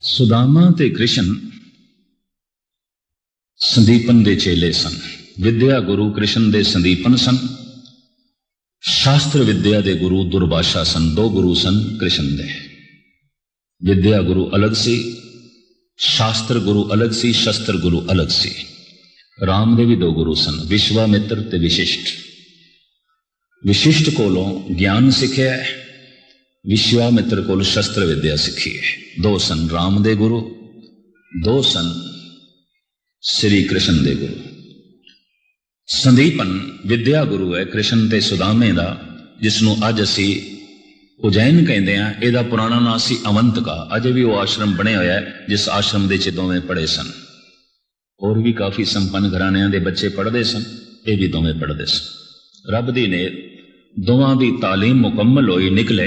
सुदामा ते कृष्ण संदीपन दे चेले सन। विद्या गुरु कृष्ण दे संदीपन सन। शास्त्र विद्या दे गुरु दुर्भाषा सन। दो गुरु सन कृष्ण दे। विद्या गुरु अलग सी, शास्त्र गुरु अलग सी, शस्त्र गुरु अलग सी। राम दे भी दो गुरु सन, विश्वामित्र ते विशिष्ट। विशिष्ट कोलों ज्ञान सिखिया, विश्वामित्र कोल शस्त्र विद्या सीखी है। दो सन राम दे गुरु, दो सन श्री कृष्ण दे गुरु। संदीपन विद्या गुरु है कृष्ण ते सुदामे दा, जिसनों अज असी उजैन कहते हैं। ਇਹਦਾ पुराना नाम सी अवंतका। अजे भी वो आश्रम बने होया है जिस आश्रम दे दोवें पढ़े सन। और भी काफी संपन्न घराणियां दे बच्चे पढ़ते सन, ये भी दोवें पढ़ते सन। रब दी ने दोवां दी तालीम मुकम्मल होई निकले।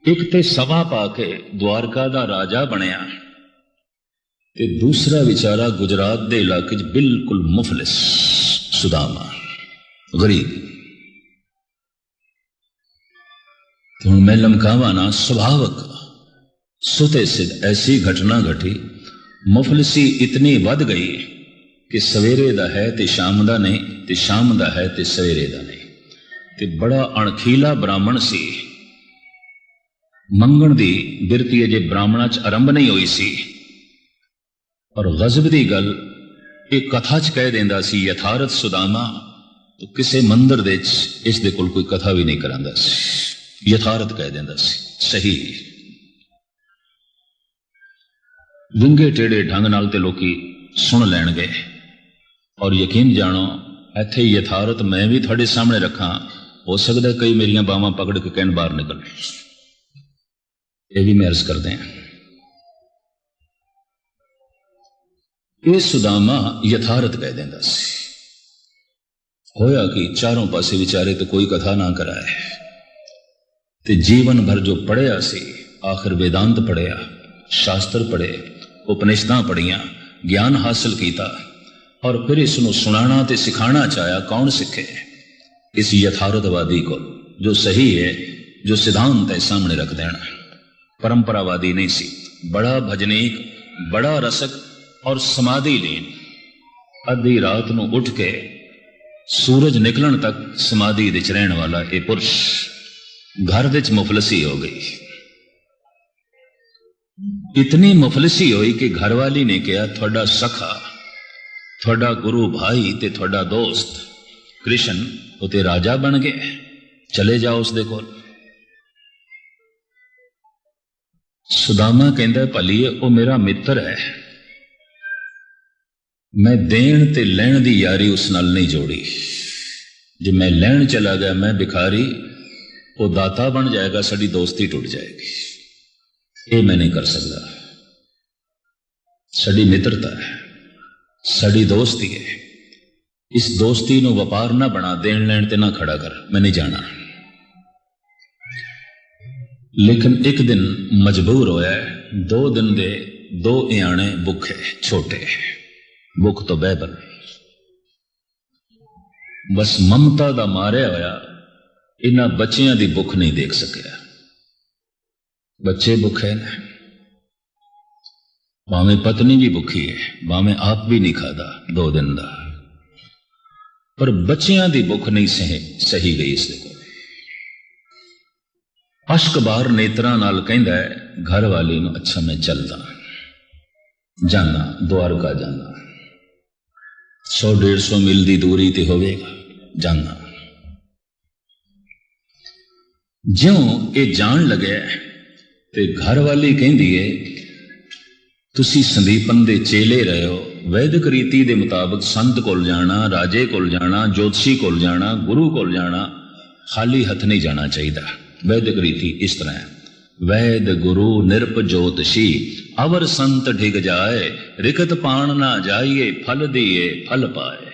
एक ते सवा पाके द्वारका दा राजा बनया ते दूसरा विचारा गुजरात दे इलाके बिल्कुल मुफलिस सुदामा, गरीब। तो हुण मैं लमकावा ना, स्वभावक सुते सिद्ध ऐसी घटना घटी। मुफलिसी इतनी वध गई कि सवेरे दा है ते शाम दा नहीं, ते शाम दा है ते सवेरे दा नहीं। ते बड़ा अणखीला ब्राह्मण सी। मंगण दी बिरती अजे ब्राह्मणा च आरंभ नहीं हुई सी, और गजब दी गल एक कथा च कह देंदा सी यथारथ सुदामा। तो किसी मंदिर दे इस दे कोल कोई कथा भी नहीं करांदा सी, यथारथ कह देंदा सी, सही। विंगे टेढ़े ढंग नाल ते लोकी सुन लैणगे। और यकीन जानो इत्थे यथारथ मैं भी थोड़े सामने रखा, हो सकता है कई मेरिया बावां पकड़ के कहन बाहर निकल। ये भी मैं अर्ज करते हैं। ये सुदामा यथारथ कह देंदा सी। होया कि चारों पासे विचारे तो कोई कथा ना कराए, ते जीवन भर जो पढ़िया सी, आखिर वेदांत पढ़िया, शास्त्र पढ़े, उपनिषदां पढ़िया, ज्ञान हासिल किया, और फिर इसनों सुनाना ते सिखाना चाया। कौन सिखे? इस यथार्थवादी को, जो सही है, जो सिद्धांत है सामने रख देना। परंपरावादी नहीं सी। बड़ा भजनीक, बड़ा रसक और समाधि लीन। अद्धी रात नूं उठ के सूरज निकलन तक समाधि विच रहण वाला ये पुरुष घर विच मुफलसी हो गई। इतनी मुफलसी हुई कि घरवाली ने कहा, थोड़ा सखा, थोड़ा गुरु भाई ते थोड़ा दोस्त कृष्ण उते राजा बन गए, चले जाओ उसदे कोल। सुदामा कहंदा, भलीए वो मेरा मित्र है, मैं देण ते लैण दी यारी उस नाल नहीं जोड़ी। जे मैं लैण चला गया, मैं भिखारी, वो दाता बन जाएगा, साडी दोस्ती टूट जाएगी। ये मैं नहीं कर सकता। साडी मित्रता है, साडी दोस्ती है। इस दोस्ती नूं व्यापार ना बना, देण लैण ते ना खड़ा कर, मैं नहीं जाना। लेकिन एक दिन मजबूर होया। 2 दिन दे 2 इयाणे भुखे छोटे, भुख तो बैबल। बस ममता दा मारिया होया इन्हां बच्चियां दी भुख नहीं देख सकिया। बच्चे भुखे ने, भावें पत्नी भी भुखी है, भावें आप भी नहीं खादा 2 दिन दा, पर बच्चियां दी भुख नहीं सही गई। इस देखो अश्क बार नेत्रां नाल कहंदा है घर वाली नूं, अच्छा मैं चलदा जाना, द्वारका जाना, 100-150 मील दी दूरी ते होवेगा, जाना। ज्यों ये जान लगे ते घर वाली कहंदी है, तुसी संदीपन दे चेले रहे हो, वैदिक रीति दे मुताबिक संत कोल जाना, राजे कोल जाना, ज्योतिषी कोल जाना, गुरु कोल जाना, खाली हथ नहीं जाना चाहिए। वैदिक रीति इस तरह है, वैद गुरु निरप ज्योतिषी, अवर संत ढिग जाए, रिकत पान ना जाइए, फल दिए फल पाए।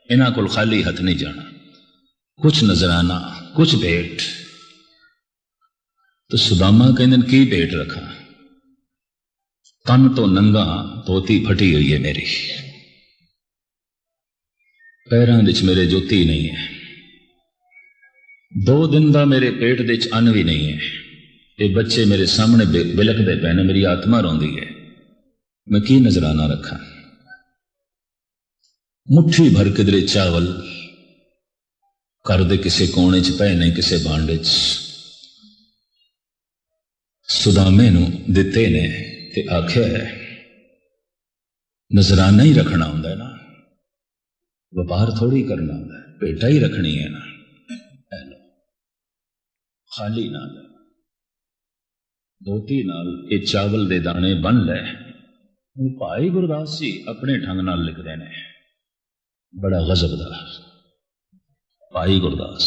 इन्हां कोल खाली हथ नहीं जाना, कुछ नजराना, कुछ भेंट। तो सुदामा कहंदे की भेंट रखा? तन तो नंगा, धोती फटी हुई है मेरी, पैरां विच मेरे जोती नहीं है, 2 दिन दा मेरे पेट दे च अन्न भी नहीं है, ये बच्चे मेरे सामने बिलखते पे ने, मेरी आत्मा रोंदी है, मैं की नजराना रखा। मुट्ठी भर किधरे चावल घर दे किसे कोने च पए ने, किसे भांडे च सुदामे नूं दिते ने ते आख्या है नजराना ही रखना होंदा ना, व्यापार थोड़ी करना होंदा, भेटा ही रखनी है ना, खाली ना धोती नाल ये चावल दे दाने बन ले। भाई गुरदास जी अपने ढंग नाल लिखते हैं, बड़ा गजबदार भाई गुरदास।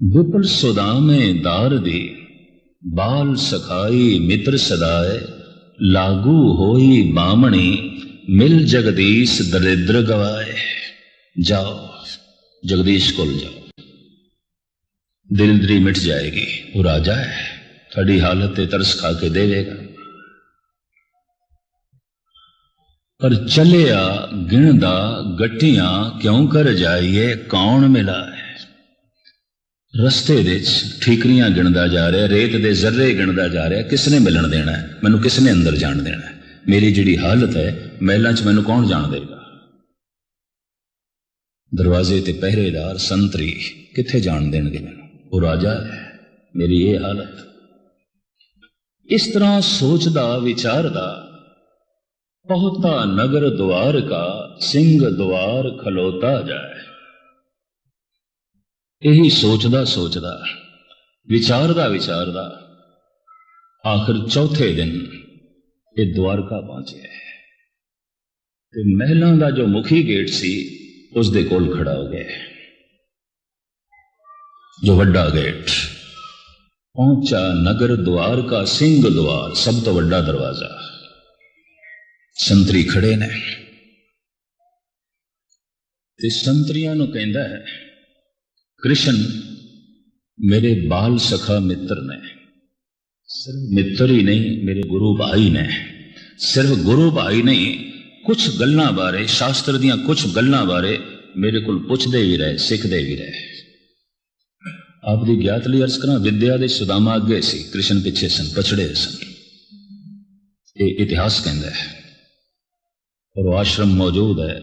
विपुल सुदामे दार दी बाल सखाई मित्र सदाए, लागू होई बामणी मिल जगदीश दरिद्र गवाए। जाओ जगदीश कोल जाओ, दरिद्री मिट जाएगी। वो राजा है, थोड़ी हालत ते तरस खा के देवेगा। पर चलिया गिणदा गट्टियां क्यों कर जाइए, कौन मिला है। रस्ते विच ठीकरियां गिणदा जा रहा, रेत दे जर्रे गिणदा जा रहा, किसने मिलन देना है मैनू, किसने अंदर जान देना है। मेरी जिहड़ी हालत है महलां च मैनू कौन जान देगा। दरवाजे ते पहरेदार संतरी किथे जान देंगे मैनू, वो राजा है, मेरी ये हालत। इस तरह सोचदा विचारदा पहुंचा नगर द्वार का, सिंह द्वार खलोता जाए। यही सोचदा सोचदा विचारदा विचारदा आखिर चौथे दिन ये द्वारका पहुंचे। ते महलों का जो मुखी गेट सी उस दे कोल खड़ा हो गए, जो वड्डा गेट। पहुंचा नगर द्वार का सिंह द्वार, सब तो वड्डा दरवाजा। संतरी खड़े ने ते संतरियां नूं कहंदा है, कृष्ण मेरे बाल सखा मित्र ने, सिर्फ मित्र ही नहीं मेरे गुरु भाई ने। सिर्फ गुरु भाई नहीं, कुछ गल्लां बारे, शास्त्र दियां कुछ गल्लां बारे मेरे को पुछदे भी रहे, सिखदे भी रहे। आप दी ज्ञात लई अर्ज करा, विद्या दे सुदामा अगे सी, कृष्ण पिछे सन, पछड़े सन। ये इतिहास कहता है। और वो आश्रम मौजूद है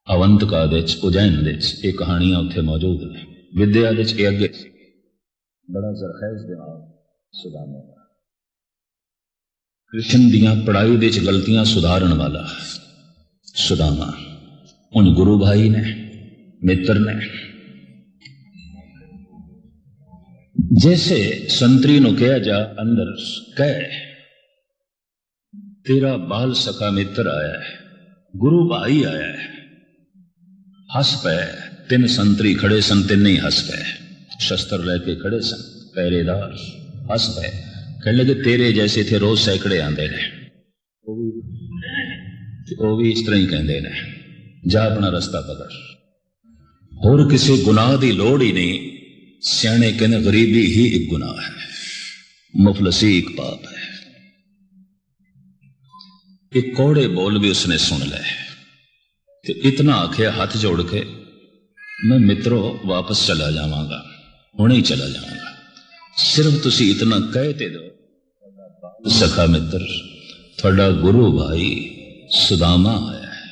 अवंतिका दे उज्जैन दे, ये कहानियां उत्थे मौजूद ने। विद्या दे ये अगे बड़ा जरखेज दिमाग सुदामा का, कृष्ण दियां पढ़ाई दे गलतियां सुधारन वाला सुदामा। उन गुरु भाई ने, मित्र ने, जैसे संतरी नु कहा जा अंदर कह, तेरा बाल सखा मित्र आया है, गुरु भाई आया है। हस पे, तीन संतरी खड़े सन, तीन ही हस पे, शस्त्र लेके खड़े सन पहरेदार। हस पे कह लगे तेरे जैसे थे रोज सैकड़े आंदे ने, वो भी इस तरह ही कहते ने, जा अपना रास्ता पकड़, होर किसी गुनाह की लोड़ ही नहीं। सियाने कहने गरीबी ही एक गुनाह है, मुफलसी एक पाप है। एक कौड़े बोल भी उसने सुन ले, तो इतना आखिया हाथ जोड़ के, मैं मित्रों वापस चला जावांगा, हुणे ही चला जावांगा, सिर्फ तुसी इतना कहते दो सखा मित्र थोड़ा गुरु भाई सुदामा आया है,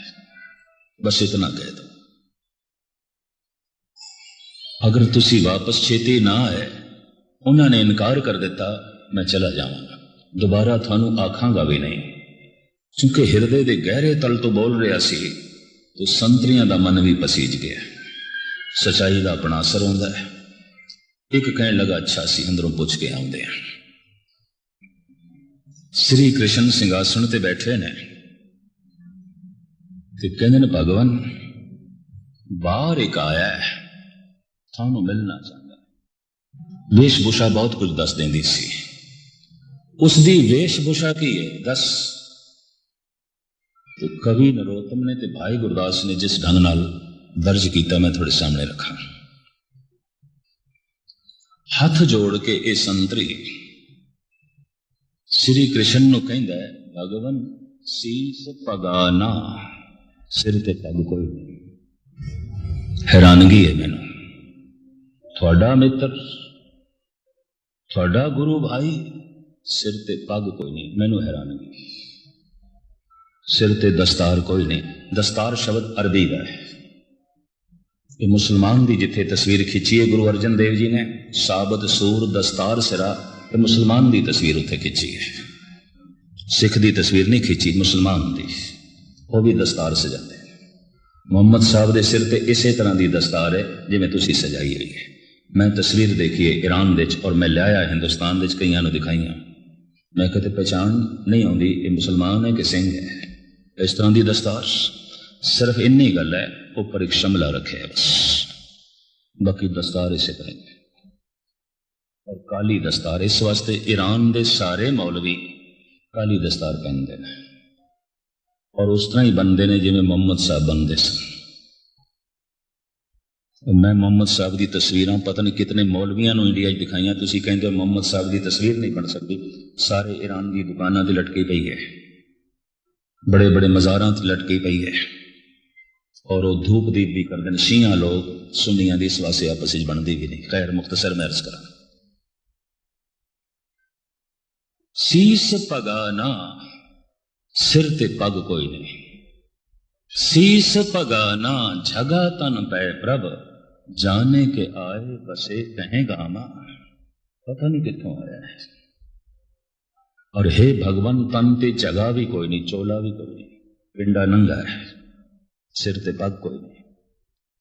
बस इतना कह दो। अगर तुसी वापस छेती ना आए, उन्होंने इनकार कर दिता, मैं चला जावांगा, दोबारा थानू आखांगा भी नहीं। क्योंकि हिरदे दे गहरे तल तो बोल रहा सी, तो संतरियां दा मन भी पसीज गया। सच्चाई दा अपना असर होंदा है। एक कहने लगा, अच्छा सी अंदरों पुछ के आउंदे हैं। श्री कृष्ण सिंहासन ते बैठे ने, ते कहंदे ने, भगवान बाहर एक आया है, थानू मिलना चाहता। वेशभूषा बहुत कुछ दस देंदी सी। उसदी वेशभूषा की है दस। तो कवि नरोत्तम ने ते भाई गुरदास ने जिस ढंग नाल दर्ज किया, मैं थोड़े सामने रखा। हाथ जोड़ के ये संतरी श्री कृष्ण नु कहंदा है, भगवान सीस पगाना, सिर ते पग कोई नहीं। हैरानगी है मैनू, थोड़ा मित्र, थोड़ा गुरु भाई, सिर ते पग कोई नहीं। मैनू हैरानगी, सिर ते दस्तार कोई नहीं। दस्तार शब्द अरबी का है। ये मुसलमान की जिथे तस्वीर खिंची है गुरु अर्जन देव जी ने, साबत सूर दस्तार सिरा, ये मुसलमान की तस्वीर उत्थे खिंची है। सिख की तस्वीर नहीं खिंची, मुसलमान की, वो भी दस्तार सजाते हैं। मुहम्मद साहब के सिर ते इसे तरह की दस्तार है जिवें तुसीं सजाई हुई है। मैं तस्वीर देखी है ईरान दे और मैं लिया हिंदुस्तान दे कईयां नूं दिखाईयां, मैं कहते पहचान नहीं आती ये मुसलमान है कि सिंह है। इस तरह की दस्तार, सिर्फ इन्नी गल है ऊपर एक शमला रखे है बस, बाकी दस्तार इसे करेंगे। और काली दस्तार, इस वास्ते ईरान के सारे मौलवी काली दस्तार पहनते हैं और उस तरह ही बनते हैं जिवें मुहम्मद साहब बनते सन। मैं मुहम्मद साहब की तस्वीरां पता नहीं कितने मौलवियां नूं इंडिया दिखाइयां, तुसीं कहंदे हो मुहम्मद साहब की तस्वीर नहीं बन सकती। सारे ईरान की दुकानां ते लटकी पई है, बड़े बड़े मज़ारां ते लटकी पई है, और वो धूप दीप भी करते हैं। शिया लोग सुन्नियां दी इस वास्ते आपस में बनती भी नहीं। खैर मुख्तसर मैं अर्ज करा, सीस पगाना, सिर ते पग कोई नहीं। सीस पगाना, झगा तन पै प्रभ, जाने के आए बसे कहें गामा। पता नहीं कितों आया है। और हे भगवान, तन ते जगह भी कोई नहीं, चोला भी कोई नहीं, पिंडा नंगा है, सिर ते पग कोई नहीं।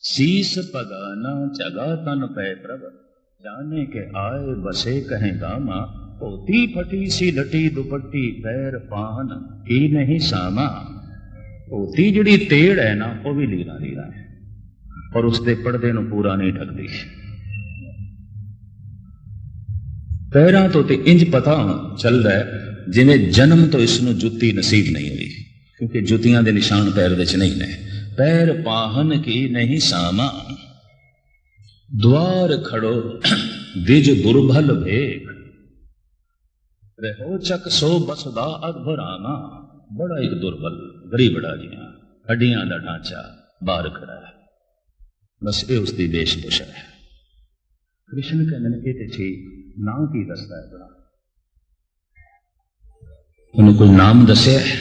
सीस पगाना, जगा तन पै प्रभ, जाने के आए बसे कहें गामा। पोती फटी सी लटी दुपट्टी, पैर पान की नहीं सामा। पोती जिहड़ी तेड़ है ना, वो भी लीरा लीरा है और उसके पर्दे नूं पूरा नहीं ढकदी। पैरां तो ते इंज पता चल रहा है जिवें जन्म तो इसनूं जुत्ती नसीब नहीं हुई, क्योंकि जुतियां दे निशान पैर दे च नहीं ने। पैर पाहन की नहीं सामा, द्वार खड़ो विज दुर्भल भेख, रहो चक सो बसदा अघरामा। बड़ा एक दुर्बल गरीब आदमी, हड्डियां का ढांचा, बाहर खड़ा है, बस ये उसकी वेशभूषा है। कृष्ण कहते ये ठीक नाम की दसता है बड़ा, उन्हें कोई नाम दसिया है?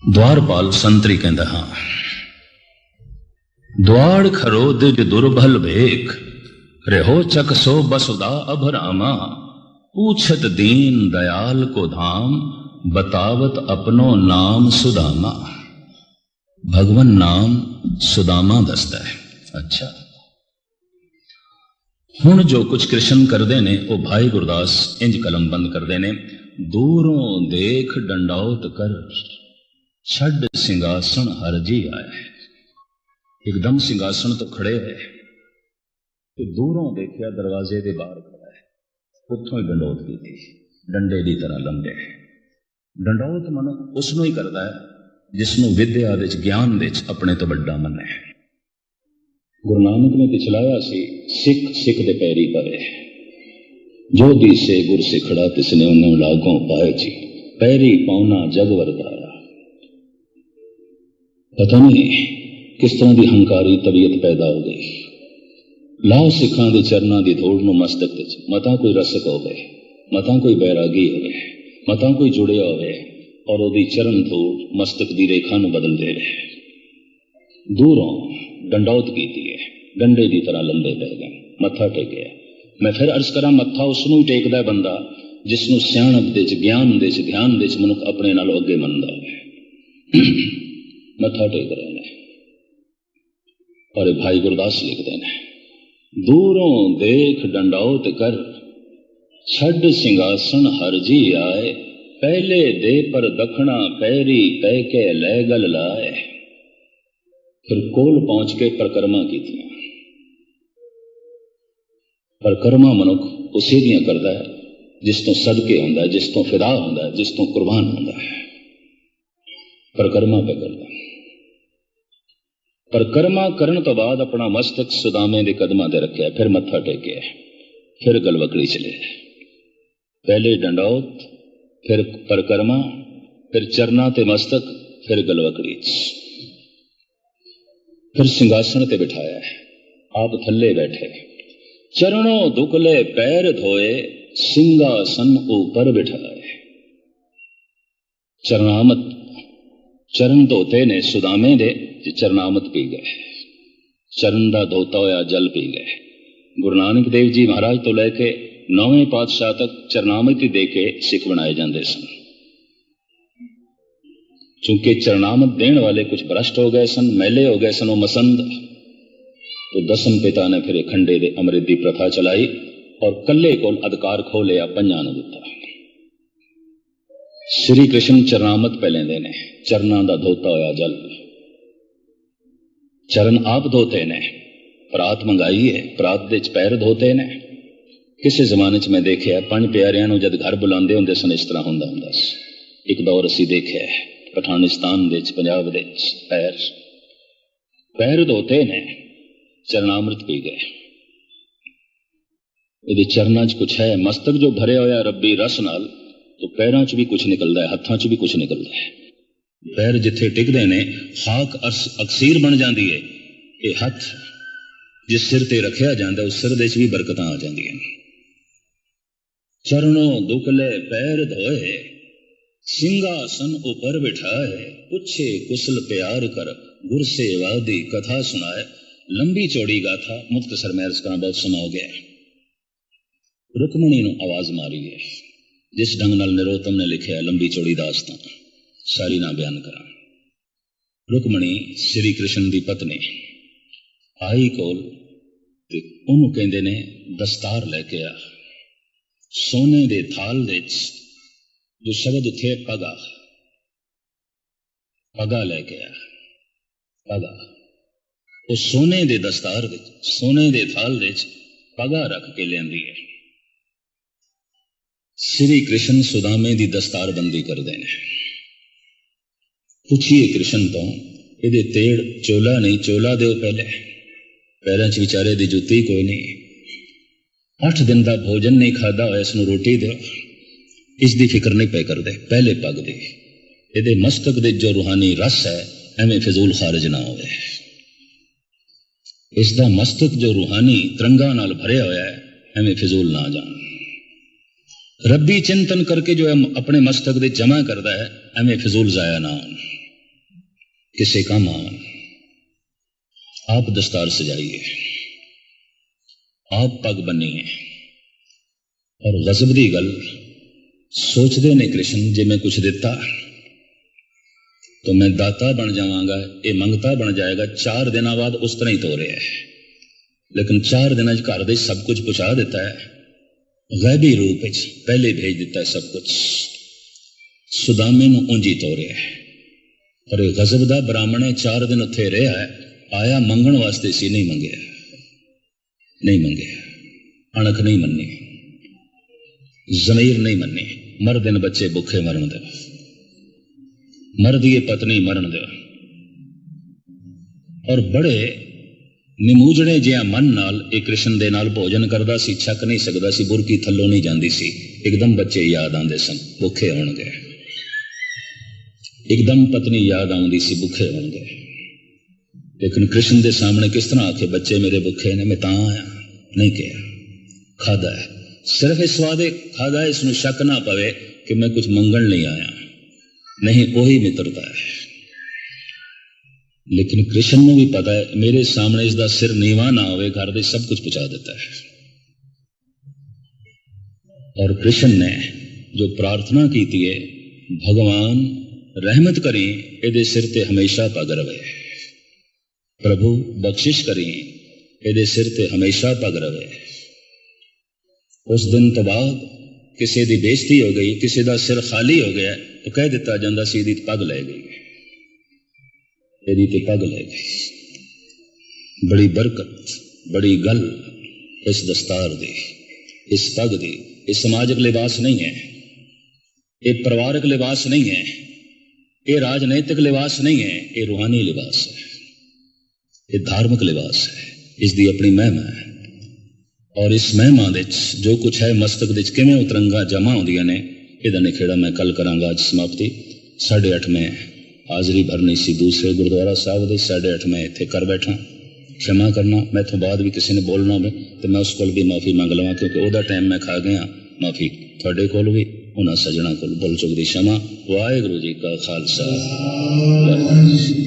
द्वारपाल संतरी कहता हाँ, द्वार खरो दिज दुर्बल भेख, रहो चक सो बसुदा अभरामा। पूछत दीन दयाल को धाम, बतावत अपनो नाम सुदामा। भगवान नाम सुदामा दसता है। अच्छा, हुण जो कुछ कृष्ण करते ने वो भाई गुरदास इंज कलम बंद करते ने। दूरों देख डंडौत कर, छड़ सिंहासन हर जी आए। एकदम सिंहासन तो खड़े है, तो दूरों देखिया दरवाजे के बाहर खड़ा है, उत्थों ही डंडौत की थी, डंडे की तरह लंबे। डंडौत मन उसनों ही करता है जिसनों विद्या दे ज्ञान दे अपने तो बड़ा मन है। गुरु नानक ने पिछलाया सी, सिख सिख दे पैरी पवे, जो दिसे गुर सिखड़ा तिसने उन्हें लागों पाए जी, पैरी पाउना जग वरताया। पता नहीं किस तरह की हंकारी तबीयत पैदा हो गई। लाओ सिखां दे चरना की धूड़ नूं मस्तक ते मता कोई रसक होवे, मता कोई बैरागी होवे, मता कोई जुड़िया होवे, और ओदी चरण धूड़ मस्तक की रेखा नूं बदल दे। दूरों डंडौत की है, डंडे की तरह लंबे पै गए, मत्था टेके। मैं फिर अर्ज करा, मत्था उसनों ही टेकदा बंदा जिसनों सियाणप दे ज्ञान दे ध्यान दे मनुख अपने नालों अगे मनदा होवे। मत्था टेक रहे हैं। और भाई गुरदास लिखते हैं, दूरों देख डंडौत कर, छड़ सिंहासन हर जी आए। पहले दे पर दखना पैरी, पै के लै गल लाए। फिर कोल पहुंच के परिक्रमा की थी। परिक्रमा मनुख उसी दियां करता है जिस तो सदके होंदा है, जिस तो फिदा होंदा है, जिस तो कुर्बान होंदा है। परिक्रमा पे करता। परिक्रमा करने तो बाद अपना मस्तक सुदामे के कदमां ते रखिया, फिर मत्था टेके, फिर गलवकड़ी चले। पहले डंडौत, फिर परिक्रमा, फिर चरना ते मस्तक, फिर गलवकड़ी, फिर सिंहासन ते बिठाया है। आप थल्ले बैठे, चरणों दुकले पैर धोए, सिंहासन ऊपर बिठाए। चरणामत चरण धोते ने सुदामे दे, चरणामत पी गए। चरण दा धोता होया जल पी गए। गुरु नानक देव जी महाराज तो लैके 9वें पातशाह तक चरणामत ही दे के सिख बनाए जाते सन। चूंकि चरणामत देने वाले कुछ भ्रष्ट हो गए सन, मैले हो गए सन, वो मसंद, तो दसम पिता ने फिर खंडे दे अमृत की प्रथा चलाई और कल्ले को अधिकार खो लिया, पंजा ने दिता। श्री कृष्ण चरणामत पह लेंदे ने, चरना दा धोता होया जल। चरण आप धोते ने, परात मंगाई है, परात दे पैर धोते ने। किसी जमाने च मैं देखिया 5 प्यारियां नूं जद घर बुलांदे हुंदे सन, इस तरह हुंदा हुंदा सी। एक दौर असीं देखिया पठानिस्तान दे पंजाब दे पैर धोते ने, चरणामृत पी गए। ये चरना च कुछ है, मस्तक जो भरे होया रब्बी रस नाल, तो पैरों च भी कुछ निकलता है, हत्थों च भी कुछ निकलता है। पैर जिथे टिकते ने खाक अक्सीर बन जाती है। ये हथ जिस सिर ते रखा जाता उस सिर दे भी बरकत आ जांदियां। चरणों दुकले पैर धोए, सिंहासन ऊपर बिठाए, पूछे कुशल प्यार कर, गुर से वादी कथा सुनाए। लंबी चौड़ी गाथा, मुख्तसर में अर्ज करना बहुत समा हो गया। रुकमणी नूं आवाज मारी है, जिस ढंग नाल नरोत्तम ने लिखा लंबी चौड़ी दास्तां, सारी ना बयान करा। रुकमणी श्री कृष्ण की पत्नी आई कोल, उन्होंने कहते ने दस्तार लैके आ। सोने दे थाल दे जो शब्द उथे पगा, पगा लैके आ। पगा वो सोने दे दस्तार दे, सोने दे थाल दे पगा रख के लियांदी है। श्री कृष्ण सुदामे दी दस्तार बंदी कर देने। पूछिए कृष्ण तो, ये तेड़ चोला नहीं, चोला दो पहले, पैरों च विचारे दी जुत्ती कोई नहीं, 8 दिन का भोजन नहीं खादा होया, इसनूं रोटी दो, इसकी फिक्र नहीं पे कर दे, पहले पग दे। ये मस्तक दे जो रूहानी रस है एवं फिजूल खारिज ना होवे। इसका मस्तक जो रूहानी तरंगा नाल भरे होया है एवं फिजूल ना जान। रब्बी चिंतन करके जो अपने मस्तक दे जमा करता है एवं फिजूल जाया ना हो, किसे काम आन। आप दस्तार सजाइए, आप पग बनिए, और गजब दी गल सोचते ने कृष्ण, जे मैं कुछ दिता तो मैं दाता बन जावांगा, ये मंगता बन जाएगा। 4 दिन बाद उस तरह ही तो रहा है, लेकिन 4 दिन घर दे सब कुछ पहुंचा देता है, गैबी रूप पहले भेज दिता है सब कुछ। सुदामे नूं ऊंजी तो रहा है, और गजब दा ब्राह्मण 4 दिन उत्थे रहा है, आया मंगण वास्ते सी, नहीं मंगया, नहीं मंगया, अणख नहीं मन्नी, जमीर नहीं मन्नी। मर दिन बच्चे भुखे मरण दे, मर दिए पत्नी मरण दे। और बड़े निमूजणे जिहा मन नाल एक कृष्ण दे नाल भोजन करदा सी, छक नहीं सकदा सी, बुरकी थल्लों नहीं जांदी सी। एकदम बच्चे याद आंदे सन, भुखे होणगे, एकदम पत्नी याद आउंदी सी, भुखे होणगे। लेकिन कृष्ण दे सामने किस तरह आखे बच्चे मेरे भुखे ने, मैं तां आया, नहीं कहा, खादा है, सिर्फ इस वादे खादा है, इसमें शक ना पवे कि मैं कुछ मंगण नहीं आया, नहीं, वही मित्रता है। लेकिन कृष्ण को भी पता है मेरे सामने इसका सिर नीवा ना होवे, घर दे सब कुछ पहुंचा देता है। और कृष्ण ने जो प्रार्थना की थी है, भगवान रहमत करी एदे सिर ते हमेशा पग रवे, प्रभु बख्शिश करी एदे सिर ते हमेशा पग रवे। उस दिन तो बाद किसी की बेइज्जती हो गई, किसी का सिर खाली हो गया, तो कह दिता जाता सी इहदी पग लै गई, इहदी ते पग लै गई। बड़ी बरकत, बड़ी गल इस दस्तार दी, इस पग दी। ये समाजिक लिबास नहीं है, ये परिवारक लिबास नहीं है, ये राजनैतिक लिबास नहीं है, ये रूहानी लिबास है, ये धार्मिक लिबास है। इसकी अपनी महिमा है, और इस महिमा दे जो कुछ है मस्तक दे किवें उतरंगा जमा होंदियां ने, इहदा निखेड़ा मैं कल करांगा। अज समाप्ति 8:30 में हाजरी भरनी सी दूसरे गुरुद्वारा साहब दे, 8:30 में इत्थे कर बैठा। क्षमा करना, मैं तो बाद भी किसी ने बोलना हो तो मैं उस को भी माफ़ी मंग लवां, क्योंकि वह टाइम मैं खा गया। माफ़ी थोड़े को भी, उन्होंने सजना को भुल चुक दी क्षमा। वाहिगुरू जी का खालसा, वाहिगुरू जी।